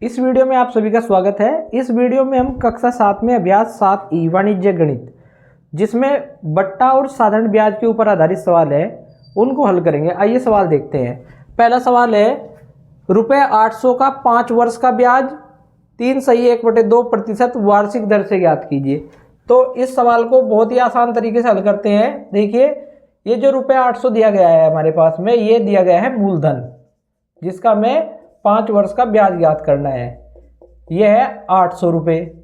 इस वीडियो में आप सभी का स्वागत है। इस वीडियो में हम कक्षा 7 में अभ्यास 7 वाणिज्य गणित, जिसमें बट्टा और साधारण ब्याज के ऊपर आधारित सवाल है, उनको हल करेंगे। आइए सवाल देखते हैं। पहला सवाल है, ₹800 का 5 वर्ष का ब्याज 3/1/2% वार्षिक दर से ज्ञात कीजिए। तो इस सवाल को बहुत ही आसान तरीके से हल करते हैं। देखिए, ये जो ₹800 दिया गया है हमारे पास में, ये दिया गया है मूलधन, जिसका हमें 5 वर्ष का ब्याज ज्ञात करना है। यह है ₹800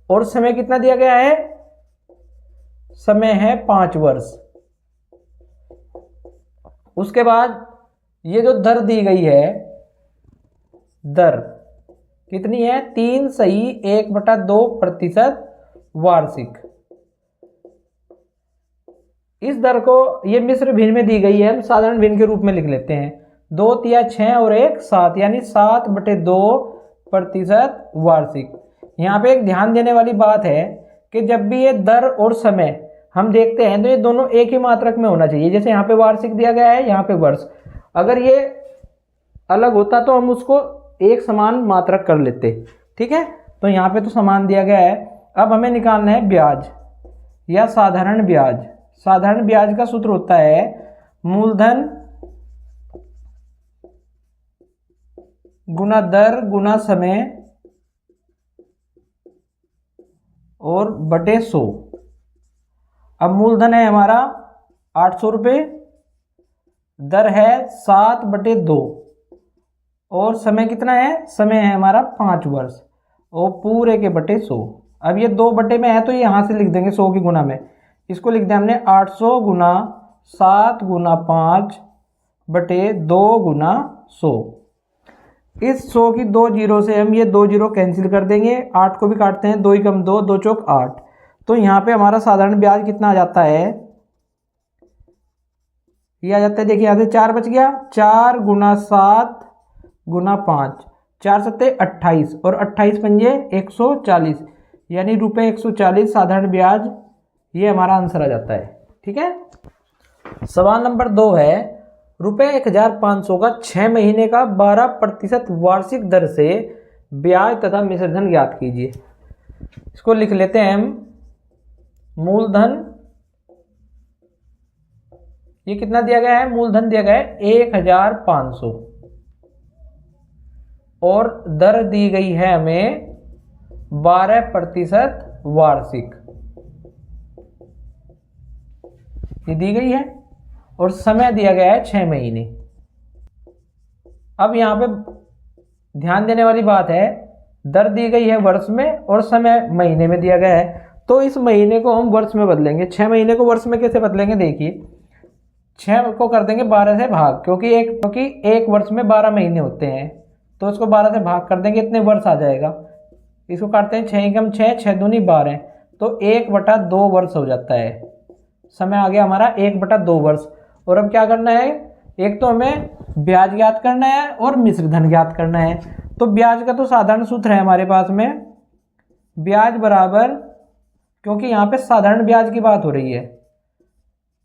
और समय कितना दिया गया है? समय है 5 वर्ष। उसके बाद ये जो दर दी गई है, दर कितनी है? 3/1/2% वार्षिक। इस दर को ये मिश्र भिन्न में दी गई है, हम साधारण भिन्न के रूप में लिख लेते हैं। 2 तिया 6 और 1 7, यानी 7/2% वार्षिक। यहाँ पे एक ध्यान देने वाली बात है कि जब भी ये दर और समय हम देखते हैं तो ये दोनों एक ही मात्रक में होना चाहिए। जैसे यहाँ पे वार्षिक दिया गया है, यहाँ पे वर्ष। अगर ये अलग होता तो हम उसको एक समान मात्रक कर लेते, ठीक है। तो यहाँ पे तो समान दिया गया है। अब हमें निकालना है ब्याज या साधारण ब्याज। साधारण ब्याज का सूत्र होता है मूलधन गुना दर गुना समय और बटे 100। अब मूलधन है हमारा ₹800, दर है 7/2 और समय कितना है? समय है हमारा 5 वर्ष और पूरे के बटे 100। अब ये 2 बटे में है तो ये यहाँ से लिख देंगे 100 की गुना में। इसको लिख दिया हमने 800 गुना 7 गुना 5 बटे 2 गुना 100। इस 100 की 2 जीरो से हम ये 2 जीरो कैंसिल कर देंगे। 8 को भी काटते हैं, 2 एकम 2, 2 चौक 8। तो यहाँ पे हमारा साधारण ब्याज कितना आ जाता है? ये आ जाता है, देखिए यहाँ से 4 बच गया। 4 गुना 7 गुना 5, 4 सत्ते 28 और 28 पंजे 140, यानी ₹140 साधारण ब्याज। ये हमारा आंसर आ जाता है, ठीक है। सवाल नंबर 2 है, ₹1500 का 6 महीने का 12% वार्षिक दर से ब्याज तथा मिश्रधन ज्ञात कीजिए। इसको लिख लेते हैं हम। मूलधन ये कितना दिया गया है? मूलधन दिया गया है 1500 और दर दी गई है हमें 12% वार्षिक, ये दी गई है। और समय दिया गया है 6 महीने। अब यहाँ पे ध्यान देने वाली बात है, दर दी गई है वर्ष में और समय महीने में दिया गया है। तो इस महीने को हम वर्ष में बदलेंगे। 6 महीने को वर्ष में कैसे बदलेंगे? देखिए, 6 को कर देंगे 12 से भाग, क्योंकि एक वर्ष में 12 महीने होते हैं। तो इसको 12 से भाग कर देंगे, इतने वर्ष आ जाएगा। इसको काटते हैं, 6 एकम 6, 6 दूनी 12, तो 1/2 वर्ष हो जाता है। समय आ गया हमारा 1/2 वर्ष। और अब क्या करना है? एक तो हमें ब्याज ज्ञात करना है और मिश्रधन ज्ञात करना है। तो ब्याज का तो साधारण सूत्र है हमारे पास में, ब्याज बराबर, क्योंकि यहाँ पे साधारण ब्याज की बात हो रही है,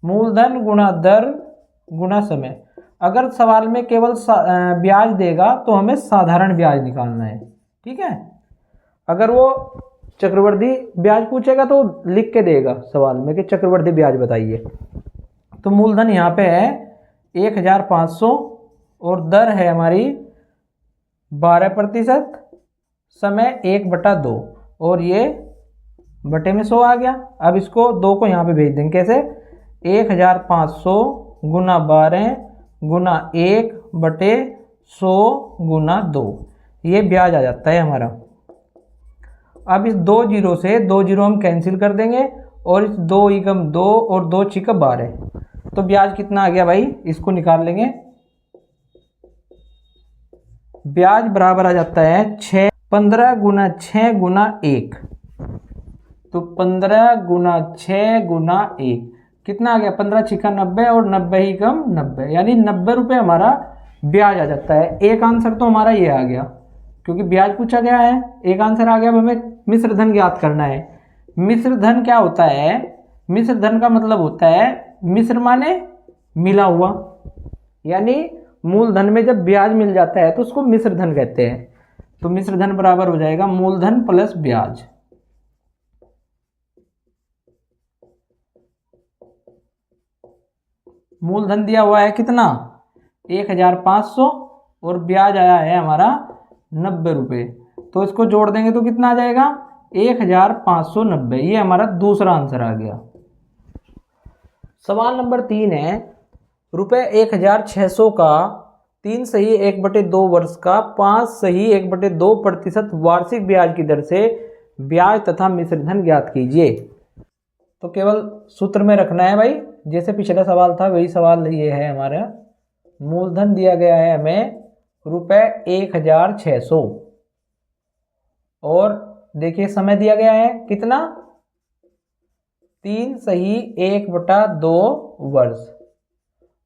मूलधन गुना दर गुना समय। अगर सवाल में केवल ब्याज देगा तो हमें साधारण ब्याज निकालना है, ठीक है। अगर वो चक्रवृद्धि ब्याज पूछेगा तो लिख के देगा सवाल में कि चक्रवृद्धि ब्याज बताइए। तो मूलधन यहाँ पे है 1500 और दर है हमारी 12%, समय 1/2 और ये बटे में 100 आ गया। अब इसको 2 को यहाँ पे भेज देंगे। कैसे? 1500 गुना 12 गुना 1/100 गुना 2, ये ब्याज आ जाता है हमारा। अब इस 2 जीरो से 2 जीरो हम कैंसिल कर देंगे और इस 2 एकम 2 और 2 छिका 12, तो ब्याज कितना आ गया भाई? इसको निकाल लेंगे। ब्याज बराबर आ जाता है 15 गुना 6 गुना 1। तो 15 गुना 6 गुना 1 कितना आ गया? 15 छिका 90 और 90 एकम 90, यानी ₹90 हमारा ब्याज आ जाता है। एक आंसर तो हमारा ये आ गया, क्योंकि ब्याज पूछा गया है। एक आंसर आ गया। अब हमें मिश्रधन ज्ञात करना है। मिश्रधन क्या होता है? मिश्रधन का मतलब होता है, मिश्र माने मिला हुआ, यानी मूलधन में जब ब्याज मिल जाता है तो उसको मिश्रधन कहते हैं। तो मिश्र धन बराबर हो जाएगा मूलधन प्लस ब्याज। मूलधन दिया हुआ है कितना 1500 और ब्याज आया है हमारा 90 रुपये, तो इसको जोड़ देंगे तो कितना आ जाएगा 1590। ये हमारा दूसरा आंसर आ गया। सवाल नंबर 3 है रुपये 1600 का 3 सही 1/2 वर्ष का 5 सही 1/2% वार्षिक ब्याज की दर से ब्याज तथा मिश्रधन ज्ञात कीजिए। तो केवल सूत्र में रखना है भाई, जैसे पिछला सवाल था वही सवाल ये है हमारा। मूलधन दिया गया है हमें रुपये 1600 और देखिए समय दिया गया है कितना 3 सही 1/2 वर्ष।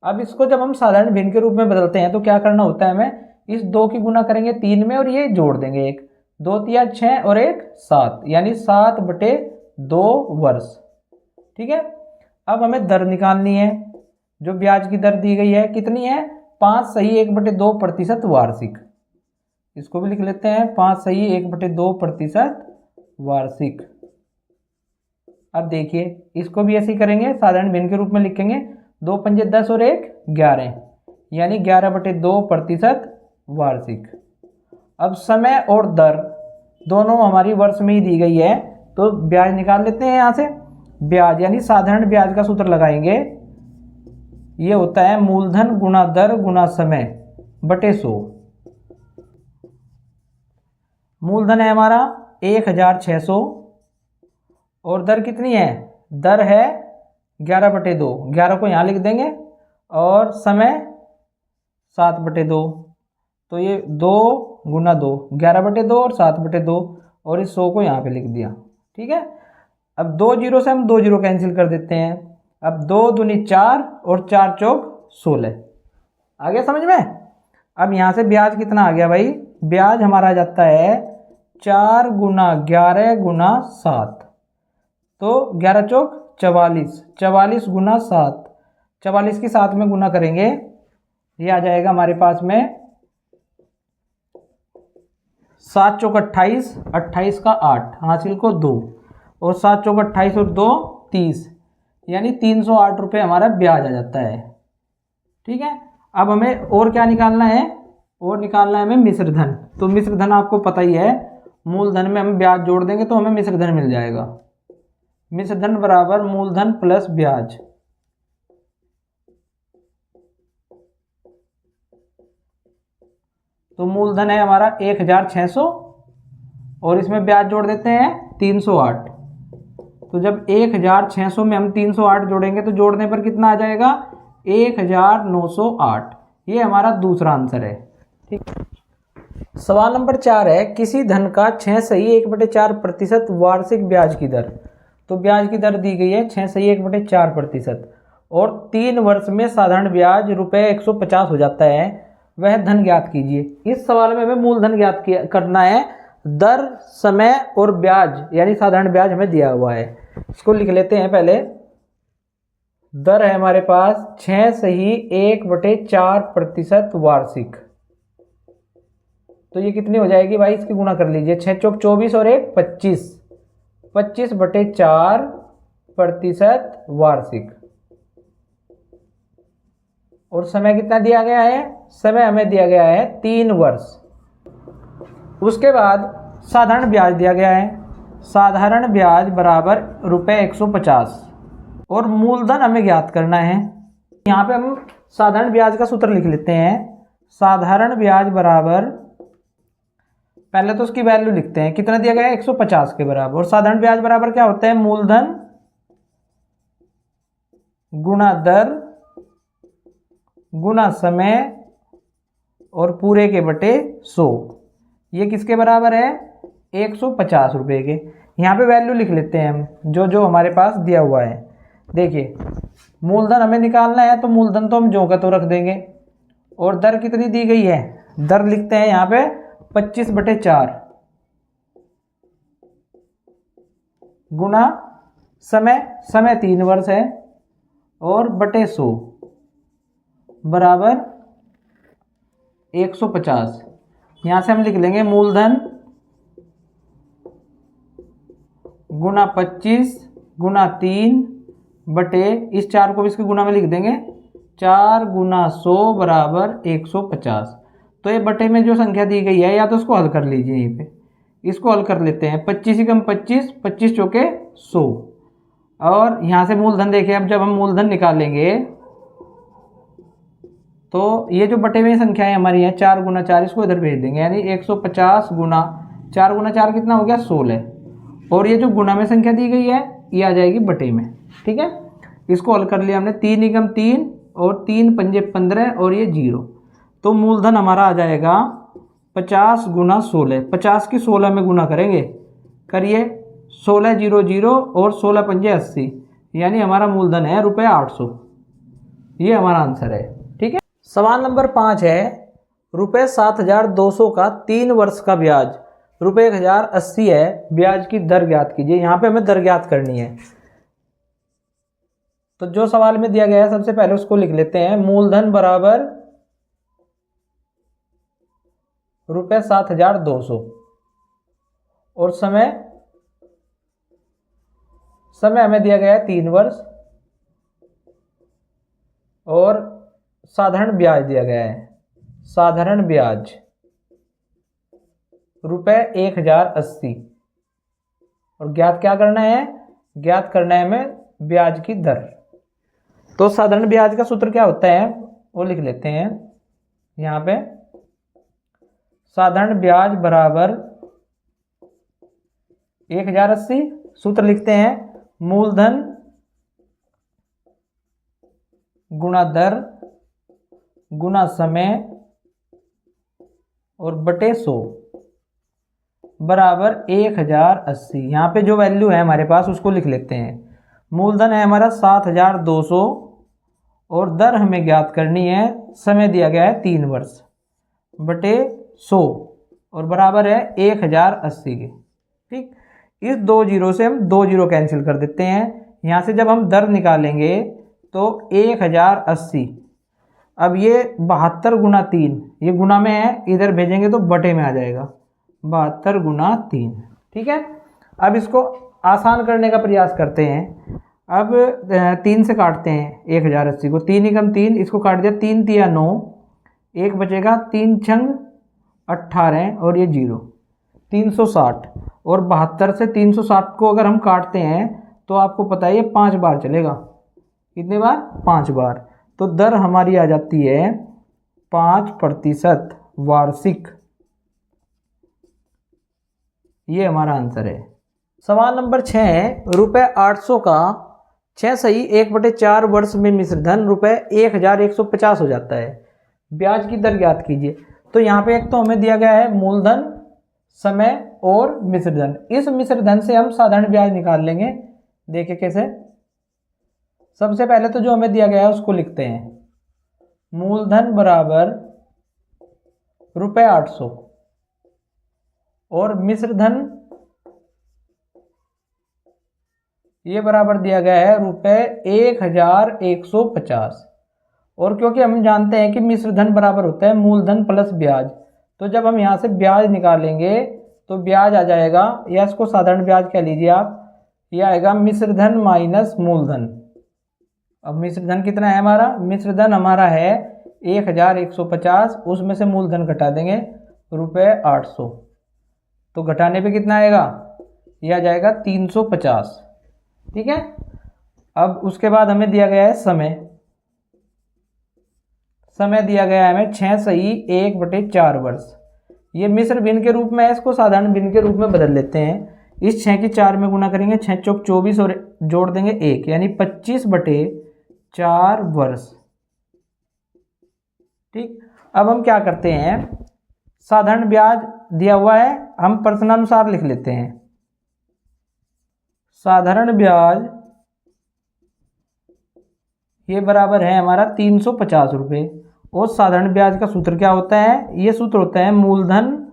अब इसको जब हम साधारण भिन्न के रूप में बदलते हैं तो क्या करना होता है, हमें इस 2 की गुना करेंगे 3 में और ये जोड़ देंगे 1, 2 तिया 6 और 1 7, यानी 7/2 वर्ष। ठीक है। अब हमें दर निकालनी है, जो ब्याज की दर दी गई है कितनी है 5 सही 1/2% वार्षिक। इसको भी लिख लेते हैं 5 सही 1/2% वार्षिक। अब देखिए इसको भी ऐसे ही करेंगे, साधारण भिन्न के रूप में लिखेंगे 2 पंजे 10 और 1 11, यानी 11/2% वार्षिक। अब समय और दर दोनों हमारी वर्ष में ही दी गई है, तो ब्याज निकाल लेते हैं यहाँ से। ब्याज यानी साधारण ब्याज का सूत्र लगाएंगे, ये होता है मूलधन गुणा दर गुणा समय बटे 100। मूलधन है हमारा 1600 और दर कितनी है, दर है 11/2, 11 को यहाँ लिख देंगे और समय 7/2, तो ये 2 गुना 2 11/2 और 7/2 और इस 100 को यहाँ पे लिख दिया। ठीक है। अब 2 जीरो से हम 2 जीरो कैंसिल कर देते हैं। अब 2 दूनी 4 और 4 चौक 16। आ गया समझ में। अब यहाँ से ब्याज कितना आ गया भाई, ब्याज हमारा आ जाता है 4 गुना 11 गुना 7, तो 11 चौक 44, 44 गुना 7, 44 की 7 में गुना करेंगे, ये आ जाएगा हमारे पास में 7 चौक 28, 28 का 8 हासिल को 2 और 7 चौक 28 और 2 30, यानी 308 रुपये हमारा ब्याज आ जाता है। ठीक है। अब हमें और क्या निकालना है, और निकालना है हमें मिश्रधन। तो मिश्रधन आपको पता ही है, मूलधन में हम ब्याज जोड़ देंगे तो हमें मिश्रधन मिल जाएगा। मिश्रधन बराबर मूलधन प्लस ब्याज। तो मूलधन है हमारा 1600 और इसमें ब्याज जोड़ देते हैं 308। तो जब 1600 में हम 308 जोड़ेंगे तो जोड़ने पर कितना आ जाएगा 1908। ये हमारा दूसरा आंसर है। ठीक। सवाल नंबर 4 है किसी धन का 6 सही 1/4% वार्षिक ब्याज की दर। तो ब्याज की दर दी गई है 6 सही 1/4% और 3 वर्ष में साधारण ब्याज रुपये 150 हो जाता है, वह धन ज्ञात कीजिए। इस सवाल में हमें मूलधन ज्ञात करना है, दर समय और ब्याज यानी साधारण ब्याज हमें दिया हुआ है। इसको लिख लेते हैं पहले। दर है हमारे पास 6 सही 1/4% वार्षिक, तो ये कितनी हो जाएगी भाई, इसकी गुणा कर लीजिए। 6 चौक 24 और 1 25, 25/4% वार्षिक। और समय कितना दिया गया है, समय हमें दिया गया है 3 वर्ष। उसके बाद साधारण ब्याज दिया गया है, साधारण ब्याज बराबर रुपये 150 और मूलधन हमें ज्ञात करना है। यहाँ पे हम साधारण ब्याज का सूत्र लिख लेते हैं। साधारण ब्याज बराबर, पहले तो उसकी वैल्यू लिखते हैं, कितना दिया गया है 150 के बराबर। और साधारण ब्याज बराबर क्या होता है, मूलधन गुणा दर गुणा समय और पूरे के बटे 100। ये किसके बराबर है 150 रुपये के। यहाँ पे वैल्यू लिख लेते हैं हम, जो जो हमारे पास दिया हुआ है। देखिए मूलधन हमें निकालना है, तो मूलधन तो हम जो का तो रख देंगे। और दर कितनी दी गई है, दर लिखते हैं यहाँ पे 25/4 गुणा समय, समय 3 वर्ष है और बटे 100 बराबर 150। यहाँ से हम लिख लेंगे मूलधन गुना 25 गुना 3 बटे इस 4 को भी इसके गुना में लिख देंगे 4 गुना 100 बराबर 150। तो ये बटे में जो संख्या दी गई है या तो इसको हल कर लीजिए, यहीं पे इसको हल कर लेते हैं। 25 एकम 25, 25 चौके 100 और यहाँ से मूलधन देखिए। अब जब हम मूलधन निकालेंगे तो ये जो बटे में संख्याएं हमारी हैं 4 गुना 4 इसको इधर भेज देंगे, यानी 150 गुना 4 कितना हो गया 16। और ये जो गुना में संख्या दी गई है ये आ जाएगी बटे में। ठीक है, इसको हल कर लिया हमने। 3 एकम 3 और 3 पंजे 15 और ये 0। तो मूलधन हमारा आ जाएगा 50 गुना 16। 50 की 16 में गुना करेंगे, करिए 16 0 0 और 16 पंजे 80, यानी हमारा मूलधन है ₹800। ये हमारा आंसर है। ठीक है। सवाल नंबर 5 है ₹7,200 का 3 वर्ष का ब्याज ₹1080 है, ब्याज की दर ज्ञात कीजिए। यहाँ पे हमें दर ज्ञात करनी है। तो जो सवाल में दिया गया है सबसे पहले उसको लिख लेते हैं। मूलधन बराबर ₹7,200 और समय हमें दिया गया है 3 वर्ष और साधारण ब्याज दिया गया है। साधारण ब्याज ₹1080 और ज्ञात क्या करना है? ज्ञात करना है हमें ब्याज की दर। तो साधारण ब्याज का सूत्र क्या होता है वो लिख लेते हैं यहाँ पे। साधारण ब्याज बराबर 1080, सूत्र लिखते हैं मूलधन गुणा दर गुणा समय और बटे 100 बराबर 1080। यहाँ पे जो वैल्यू है हमारे पास उसको लिख लेते हैं। मूलधन है हमारा 7,200 और दर हमें ज्ञात करनी है। समय दिया गया है 3 वर्ष बटे 100 और बराबर है 1080 के। ठीक, इस 2 जीरो से हम 2 जीरो कैंसिल कर देते हैं। यहाँ से जब हम दर निकालेंगे तो 1080, अब ये 72 गुना 3 ये गुना में है, इधर भेजेंगे तो बटे में आ जाएगा 72 गुना 3। ठीक है, अब इसको आसान करने का प्रयास करते हैं। अब 3 से काटते हैं 1080 को। 3 एकम 3, इसको काट दिया 3 तिया 9, 1 बचेगा 3 छंग 18 और ये 0 360 और 72 से 360 को अगर हम काटते हैं तो आपको पता है ये 5 बार चलेगा। कितने बार? 5 बार। तो दर हमारी आ जाती है 5% वार्षिक। ये हमारा आंसर है। सवाल नंबर 6 है ₹800 का 6 सही 1/4 वर्ष में मिश्र धन ₹1150 हो जाता है, ब्याज की दर ज्ञात कीजिए। तो यहाँ पे एक तो हमें दिया गया है मूलधन, समय और मिश्र धन। इस मिश्र धन से हम साधारण ब्याज निकाल लेंगे। देखिए कैसे। सबसे पहले तो जो हमें दिया गया है उसको लिखते हैं। मूलधन बराबर ₹800 और मिश्र धन ये बराबर दिया गया है ₹1150। और क्योंकि हम जानते हैं कि मिश्र धन बराबर होता है मूलधन प्लस ब्याज, तो जब हम यहाँ से ब्याज निकालेंगे तो ब्याज आ जाएगा, या इसको साधारण ब्याज कह लीजिए आप, ये आएगा मिश्र धन माइनस मूलधन। अब मिश्र धन कितना है हमारा? मिश्र धन हमारा है 1150, उसमें से मूलधन घटा देंगे ₹800, तो घटाने पे कितना आएगा? यह आ जाएगा 350। ठीक है, अब उसके बाद हमें दिया गया है समय। समय दिया गया है हमें 6 सही 1/4 वर्ष। ये मिश्र भिन्न के रूप में है, इसको साधारण भिन्न के रूप में बदल लेते हैं। इस 6 की 4 में गुना करेंगे, 6 चौक 24 और जोड़ देंगे 1, यानी 25/4 वर्ष। ठीक, अब हम क्या करते हैं, साधारण ब्याज दिया हुआ है, हम प्रश्नानुसार लिख लेते हैं। साधारण ब्याज ये बराबर है हमारा 350 रुपये। और साधारण ब्याज का सूत्र क्या होता है? ये सूत्र होता है मूलधन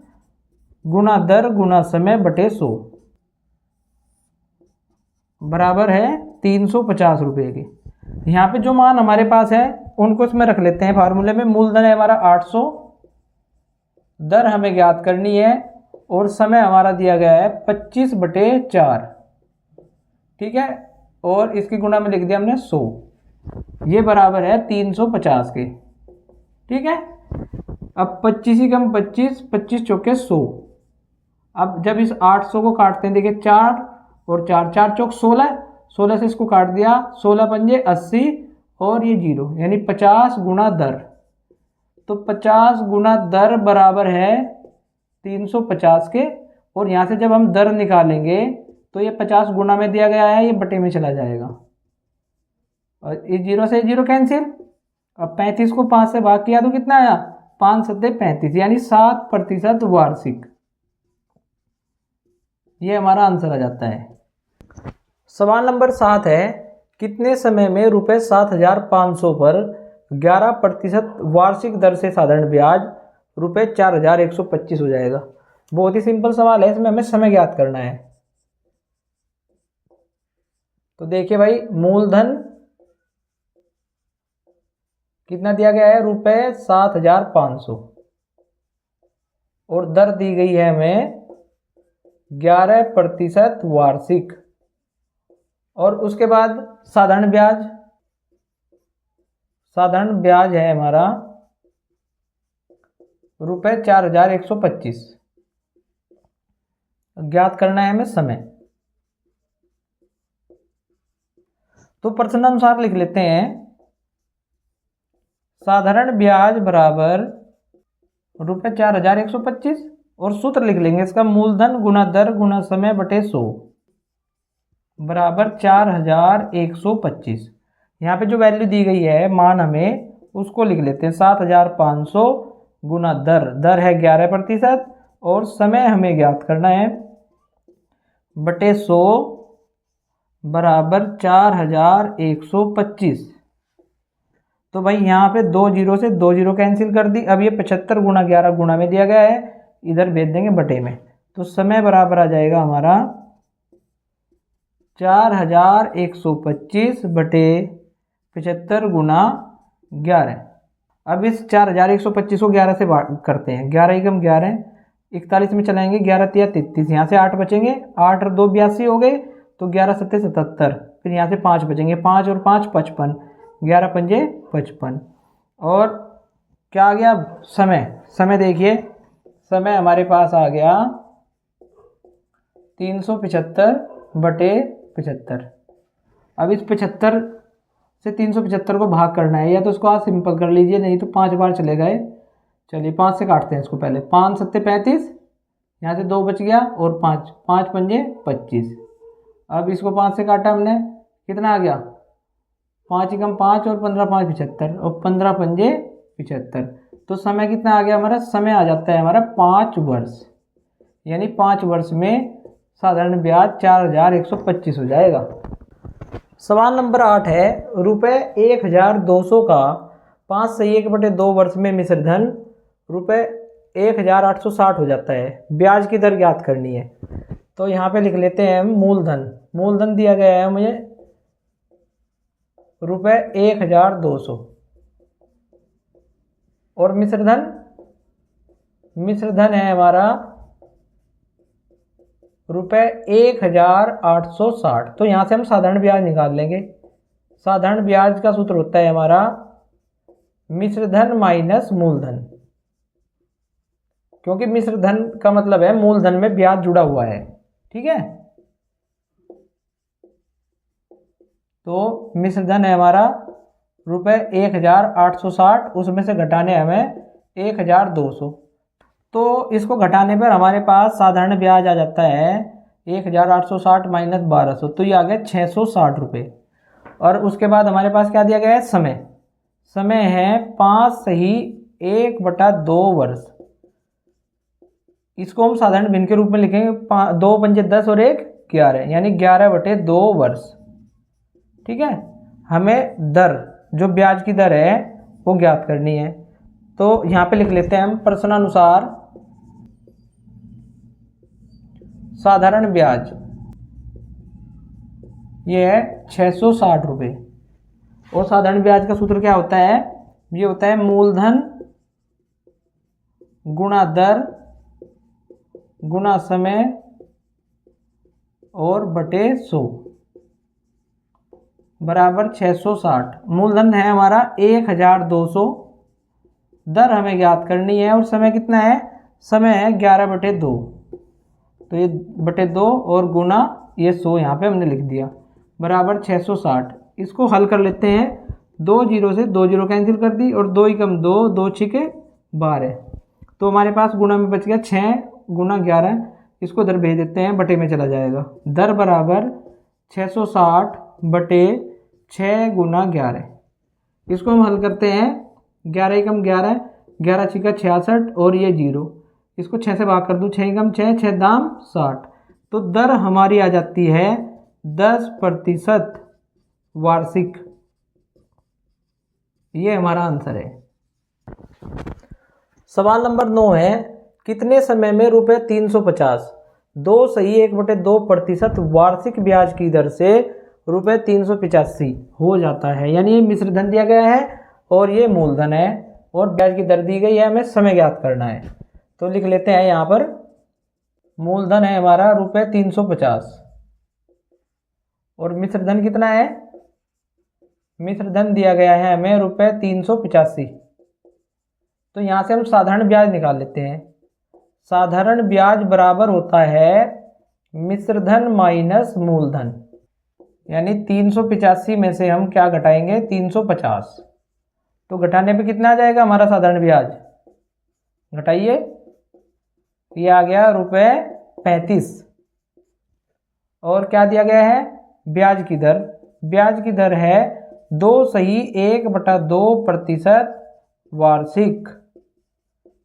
गुना दर गुना समय बटे 100 बराबर है 350 रुपये के। यहाँ पे जो मान हमारे पास है उनको इसमें रख लेते हैं फार्मूले में। मूलधन है हमारा 800 दर हमें ज्ञात करनी है और समय हमारा दिया गया है 25/4, ठीक है, और इसकी गुणा में लिख दिया हमने 100, ये बराबर है 350 के, ठीक है। अब 25 ही कम 25, 25 चौके 100। अब जब इस 800 को काटते हैं, देखिए 4 और 4, 4 चौक 16, 16 से इसको काट दिया, 16 पंजे 80 और ये 0, यानी 50 गुना दर। तो 50 गुना दर बराबर है 350 के, और यहाँ से जब हम दर निकालेंगे तो ये 50 गुना में दिया गया है, ये बटे में चला जाएगा और इस 0 से 0 कैंसिल। अब 35 को 5 से भाग किया तो कितना आया, 5 सत्ते 35, यानी 7% वार्षिक। ये हमारा आंसर आ जाता है। सवाल नंबर 7 है, कितने समय में ₹7,500 पर 11% वार्षिक दर से साधारण ब्याज ₹4,125 हो जाएगा। बहुत ही सिंपल सवाल है, इसमें हमें समय ज्ञात करना है। तो देखिए भाई, मूलधन कितना दिया गया है, ₹7,500, और दर दी गई है हमें 11% वार्षिक, और उसके बाद साधारण ब्याज, साधारण ब्याज है हमारा ₹4,125। ज्ञात करना है हमें समय। तो प्रश्नानुसार लिख लेते हैं, साधारण ब्याज बराबर ₹4,125, और सूत्र लिख लेंगे इसका, मूलधन गुना दर गुना समय बटे 100 बराबर 4,125। यहाँ पे जो वैल्यू दी गई है मान हमें, उसको लिख लेते हैं 7,500 गुना दर, दर है 11%, और समय हमें ज्ञात करना है बटे 100 बराबर 4,125। तो भाई यहाँ पे 2 0 से 2 0 कैंसिल कर दी। अब ये 75 गुना 11 गुना में दिया गया है, इधर भेज देंगे बटे में, तो समय बराबर आ जाएगा हमारा 4,125 बटे 75 गुना 11। अब इस 4,125 को 11 से करते हैं, 11 एकम 11, 41 में चलाएंगे, 11 तिया 33, यहाँ से 8 बचेंगे, 8 और 2 82 हो गए, तो 11 सत्ते 77, फिर यहाँ से 5 बचेंगे, 5 और 5 55, 11 पंजे 55, और क्या आ गया समय। समय देखिए, समय हमारे पास आ गया 375 बटे 75। अब इस 75 से 375 को भाग करना है, या तो इसको आप सिंपल कर लीजिए, नहीं तो 5 बार चले गए। चलिए 5 से काटते हैं इसको पहले, 5 सत्ते 35, यहाँ से 2 बच गया, और 5, 5 पंजे 25। अब इसको 5 से काटा हमने, कितना आ गया, 5 एकम 5 और 15 5 75, और 15 पंजे 75। तो समय कितना आ गया हमारा, समय आ जाता है हमारा 5 वर्ष, यानी 5 वर्ष में साधारण ब्याज 4,125 हो जाएगा। सवाल नंबर 8 है, ₹1,200 का 5 से 1/2 वर्ष में मिश्र धन ₹1,860 हो जाता है। ब्याज की दर ज्ञात करनी है। तो यहाँ पे लिख लेते हैं मूलधन, मूलधन दिया गया है मुझे ₹1,200, और मिश्रधन, मिश्रधन है हमारा ₹1,860। तो यहाँ से हम साधारण ब्याज निकाल लेंगे। साधारण ब्याज का सूत्र होता है हमारा मिश्रधन माइनस मूलधन, क्योंकि मिश्रधन का मतलब है मूलधन में ब्याज जुड़ा हुआ है, ठीक है। तो मिश्रधन है हमारा ₹1,860, उसमें से घटाने हमें 1,200। तो इसको घटाने पर हमारे पास साधारण ब्याज आ जाता है 1,860 माइनस 1,200, तो ये आ गया 660 रुपये। और उसके बाद हमारे पास क्या दिया गया है, समय, समय है 5 सही 1/2 वर्ष। इसको हम साधारण भिन्न के रूप में लिखेंगे, 2 पंजे 10 और 1 11, यानी 11/2 वर्ष, ठीक है। हमें दर, जो ब्याज की दर है वो ज्ञात करनी है। तो यहाँ पे लिख लेते हैं हम, प्रश्नानुसार साधारण ब्याज ये है 660 रुपये, और साधारण ब्याज का सूत्र क्या होता है, ये होता है मूलधन गुणा दर गुणा समय और बटे 100 बराबर 660। मूलधन है हमारा 1200, दर हमें ज्ञात करनी है और समय कितना है, समय है 11/2। तो ये बटे 2 और गुना ये 100 यहाँ पे हमने लिख दिया बराबर 660। इसको हल कर लेते हैं। 2 जीरो से 2 जीरो कैंसिल कर दी और 2 एकम 2, 2 छिके 12। तो हमारे पास गुणा में बच गया 6 गुना 11। इसको दर भेज देते हैं, बटे में चला जाएगा। दर बराबर 660 बटे 6 गुना 11। इसको हम हल करते हैं। 11 एकम 11, 11 छिका 66 और ये 0। इसको 6 से भाग कर दूँ, 6 एकम 6, 6 दाम 60। तो दर हमारी आ जाती है 10% वार्षिक। ये हमारा आंसर है। सवाल नंबर 9 है, कितने समय में रुपये 350 2.1/2% वार्षिक ब्याज की दर से रुपये 385 हो जाता है। यानी ये मिश्र धन दिया गया है और ये मूलधन है और ब्याज की दर दी गई है, हमें समय ज्ञात करना है। तो लिख लेते हैं यहाँ पर, मूलधन है हमारा रुपये 350 और मिश्र धन कितना है, मिश्र धन दिया गया है हमें रुपये 385। तो यहाँ से हम साधारण ब्याज निकाल लेते हैं। साधारण ब्याज बराबर होता है मिश्र धन माइनस मूलधन। यानी 385 में से हम क्या घटाएंगे, 350। तो घटाने पे कितना आ जाएगा हमारा साधारण ब्याज, घटाइए, ये आ गया रुपये 35। और क्या दिया गया है, ब्याज की दर। ब्याज की दर है 2.1/2% वार्षिक।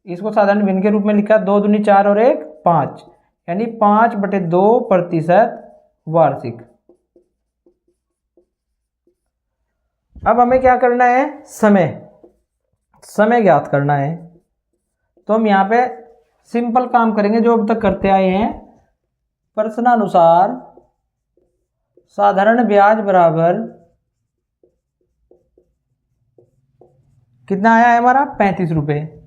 इसको साधारण भिन्न के रूप में लिखा, 2 दूनी 4 और 1 5, यानी 5/2% वार्षिक। अब हमें क्या करना है, समय ज्ञात करना है। तो हम यहाँ पे सिंपल काम करेंगे जो अब तक करते आए हैं। प्रश्नानुसार साधारण ब्याज बराबर कितना आया है हमारा, 35 रुपये।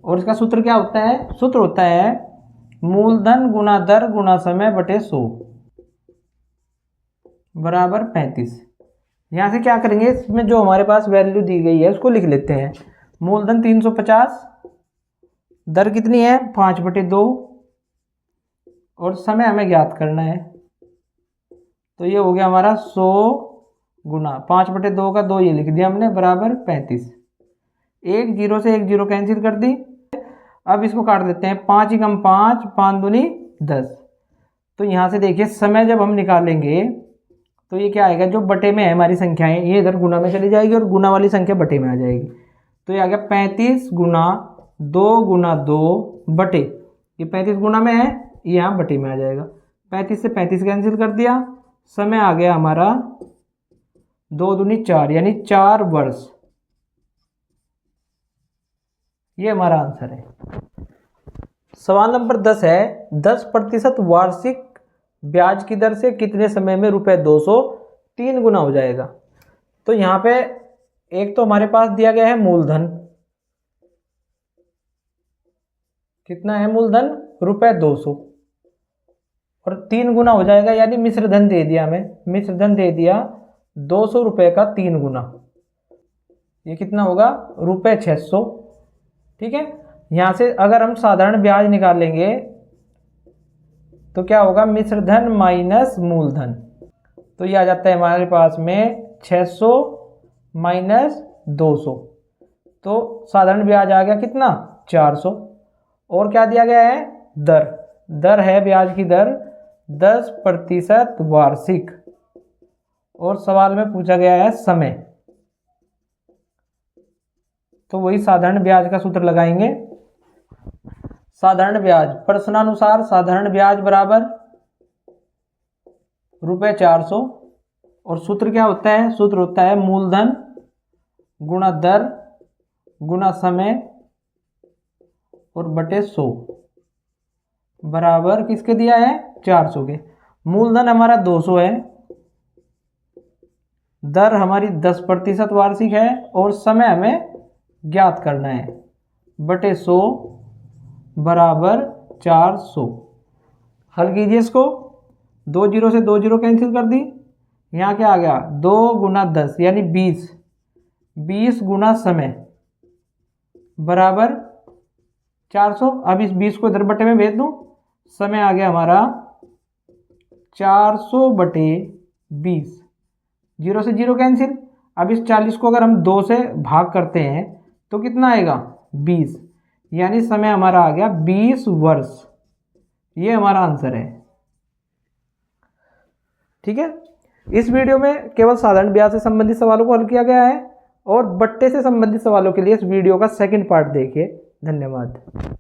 और इसका सूत्र क्या होता है, सूत्र होता है मूलधन गुणा दर गुणा समय बटे 100 बराबर 35। यहाँ से क्या करेंगे, इसमें जो हमारे पास वैल्यू दी गई है उसको लिख लेते हैं। मूलधन 350, दर कितनी है 5/2 और समय हमें ज्ञात करना है। तो ये हो गया हमारा 100 गुना 5/2 का 2 ये लिख दिया हमने बराबर 35। 1 जीरो से 1 जीरो कैंसिल कर दी। अब इसको काट देते हैं, 5 एकम 5, 5 दूनी 10। तो यहाँ से देखिए समय जब हम निकालेंगे तो ये क्या आएगा, जो बटे में है हमारी संख्याएं ये इधर गुना में चली जाएगी और गुना वाली संख्या बटे में आ जाएगी। तो ये आ गया 35 गुना 2 गुना 2 बटे, ये 35 गुना में है, ये यहाँ बटे में आ जाएगा। 35 से 35 कैंसिल कर दिया। समय आ गया हमारा 2 दूनी 4, यानी 4 वर्ष। ये हमारा आंसर है। सवाल नंबर 10 है, 10% वार्षिक ब्याज की दर से कितने समय में रुपये 200 3 गुना हो जाएगा। तो यहाँ पे एक तो हमारे पास दिया गया है मूलधन, कितना है मूलधन, रुपये 200 और 3 गुना हो जाएगा, यानी मिश्र धन दे दिया हमें, मिश्र धन दे दिया 200 रुपये का 3 गुना, ये कितना होगा रुपये 600। ठीक है, यहाँ से अगर हम साधारण ब्याज निकालेंगे तो क्या होगा, मिश्र धन माइनस मूलधन। तो ये आ जाता है हमारे पास में 600 माइनस 200। तो साधारण ब्याज आ गया कितना 400। और क्या दिया गया है, दर है ब्याज की दर 10% वार्षिक। और सवाल में पूछा गया है समय, तो वही साधारण ब्याज का सूत्र लगाएंगे। साधारण ब्याज, प्रश्नानुसार साधारण ब्याज बराबर रुपये 400 और सूत्र क्या होता है, सूत्र होता है मूलधन गुणा दर गुणा समय और बटे 100 बराबर किसके दिया है, 400 के। मूलधन हमारा 200 है, दर हमारी 10% वार्षिक है और समय हमें ज्ञात करना है। बटे 100 बराबर 400। हल कीजिए इसको। 2 जीरो से 2 जीरो कैंसिल कर दी। यहाँ क्या आ गया 2 गुना 10 यानी 20। 20 गुना समय बराबर 400। अब इस 20 को इधर बटे में भेज दूँ। समय आ गया हमारा 400 बटे 20। जीरो से जीरो कैंसिल। अब इस 40 को अगर हम 2 से भाग करते हैं तो कितना आएगा 20, यानी समय हमारा आ गया 20 वर्ष। ये हमारा आंसर है। ठीक है, इस वीडियो में केवल साधारण ब्याज से संबंधित सवालों को हल किया गया है और बट्टे से संबंधित सवालों के लिए इस वीडियो का सेकंड पार्ट देखिए। धन्यवाद।